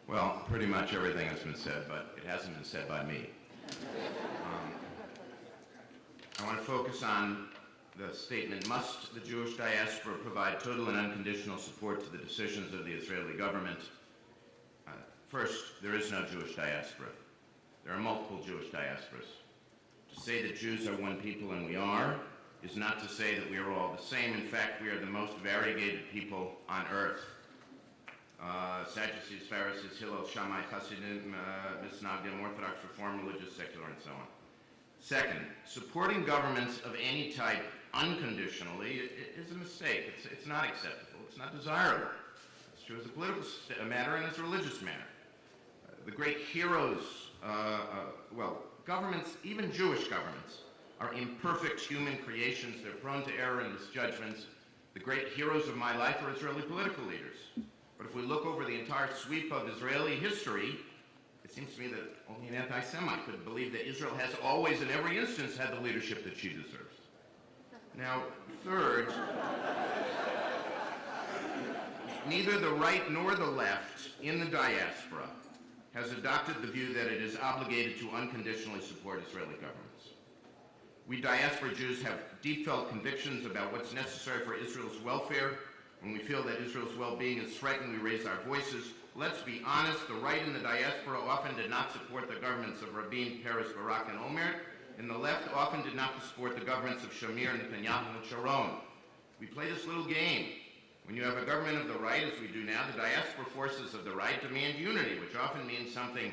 Well, pretty much everything has been said, but it hasn't been said by me. I want to focus on the statement, must the Jewish diaspora provide total and unconditional support to the decisions of the Israeli government? First, there is no Jewish diaspora. There are multiple Jewish diasporas. To say that Jews are one people, and we are, is not to say that we are all the same. In fact, we are the most variegated people on earth. Sadducees, Pharisees, Hillel, Shammai, Hasidim, Misnagdim, Orthodox, Reform, religious, secular, and so on. Second, supporting governments of any type unconditionally is a mistake. It's not acceptable. It's not desirable. It's true as a political matter and as a religious matter. The great heroes, governments, even Jewish governments, are imperfect human creations. They're prone to error and misjudgments. The great heroes of my life are Israeli political leaders. But if we look over the entire sweep of Israeli history, it seems to me that only an anti-Semite could believe that Israel has always, in every instance, had the leadership that she deserves. Now, third, neither the right nor the left in the diaspora has adopted the view that it is obligated to unconditionally support Israeli governments. We diaspora Jews have deep-felt convictions about what's necessary for Israel's welfare. When we feel that Israel's well-being is threatened, we raise our voices. Let's be honest, the right in the diaspora often did not support the governments of Rabin, Peres, Barak, and Omer, and the left often did not support the governments of Shamir, Netanyahu, and Sharon. We play this little game. When you have a government of the right, as we do now, the diaspora forces of the right demand unity, which often means something,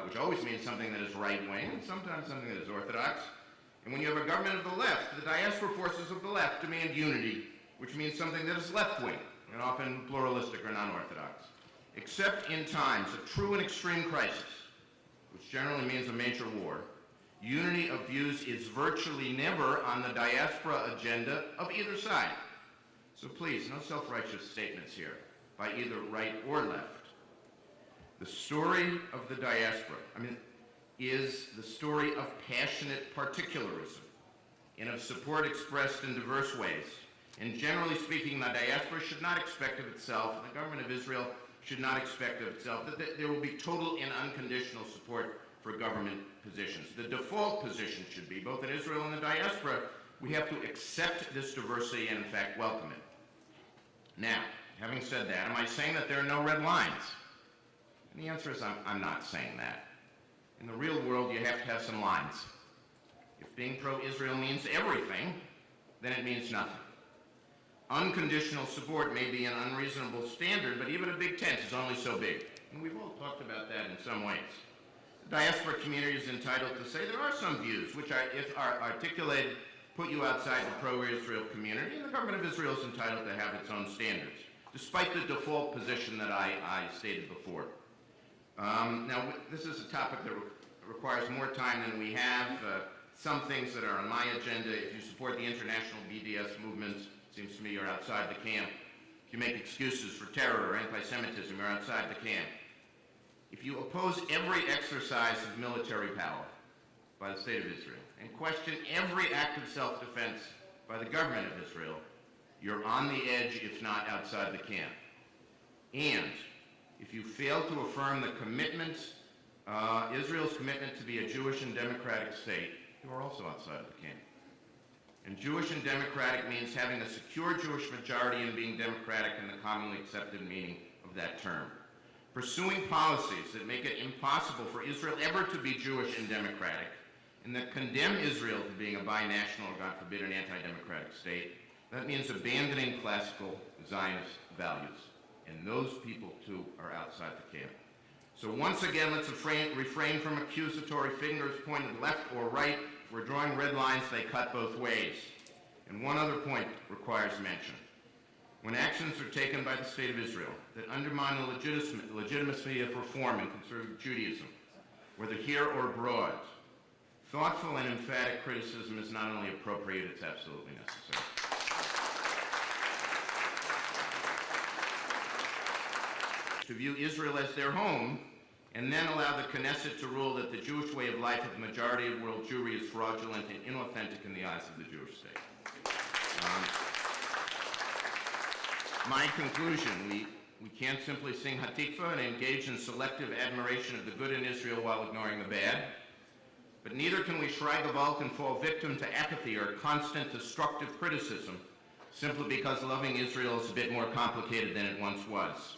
which always means something that is right-wing, and sometimes something that is orthodox. And when you have a government of the left, the diaspora forces of the left demand unity, which means something that is left-wing, and often pluralistic or non-orthodox. Except in times of true and extreme crisis, which generally means a major war, unity of views is virtually never on the diaspora agenda of either side. So please, no self-righteous statements here by either right or left. The story of the diaspora, is the story of passionate particularism and of support expressed in diverse ways. And generally speaking, the diaspora should not expect of itself, and the government of Israel should not expect of itself, that there will be total and unconditional support for government positions. The default position should be, both in Israel and the diaspora, we have to accept this diversity and in fact welcome it. Now, having said that, am I saying that there are no red lines? And the answer is I'm not saying that. In the real world, you have to have some lines. If being pro-Israel means everything, then it means nothing. Unconditional support may be an unreasonable standard, but even a big tent is only so big. And we've all talked about that in some ways. The diaspora community is entitled to say there are some views which, if are articulated, put you outside the pro-Israel community, and the government of Israel is entitled to have its own standards, despite the default position that I stated before. Now, this is a topic that requires more time than we have. Some things that are on my agenda, if you support the international BDS movement, it seems to me you're outside the camp. If you make excuses for terror or anti-Semitism, you're outside the camp. If you oppose every exercise of military power by the state of Israel and question every act of self-defense by the government of Israel, you're on the edge, if not outside the camp. And if you fail to affirm the commitment, Israel's commitment to be a Jewish and democratic state, you are also outside of the camp. And Jewish and democratic means having a secure Jewish majority and being democratic in the commonly accepted meaning of that term. Pursuing policies that make it impossible for Israel ever to be Jewish and democratic, and that condemn Israel to being a binational or, God forbid, an anti-democratic state, that means abandoning classical Zionist values. And those people, too, are outside the camp. So once again, let's refrain from accusatory fingers pointed left or right. If we're drawing red lines, they cut both ways. And one other point requires mention. When actions are taken by the state of Israel that undermine the legitimacy of reform in conservative Judaism, whether here or abroad, thoughtful and emphatic criticism is not only appropriate, it's absolutely necessary. To view Israel as their home, and then allow the Knesset to rule that the Jewish way of life of the majority of world Jewry is fraudulent and inauthentic in the eyes of the Jewish state. My conclusion, We can't simply sing Hatikva and engage in selective admiration of the good in Israel while ignoring the bad. But neither can we shrug the Volk and fall victim to apathy or constant destructive criticism simply because loving Israel is a bit more complicated than it once was.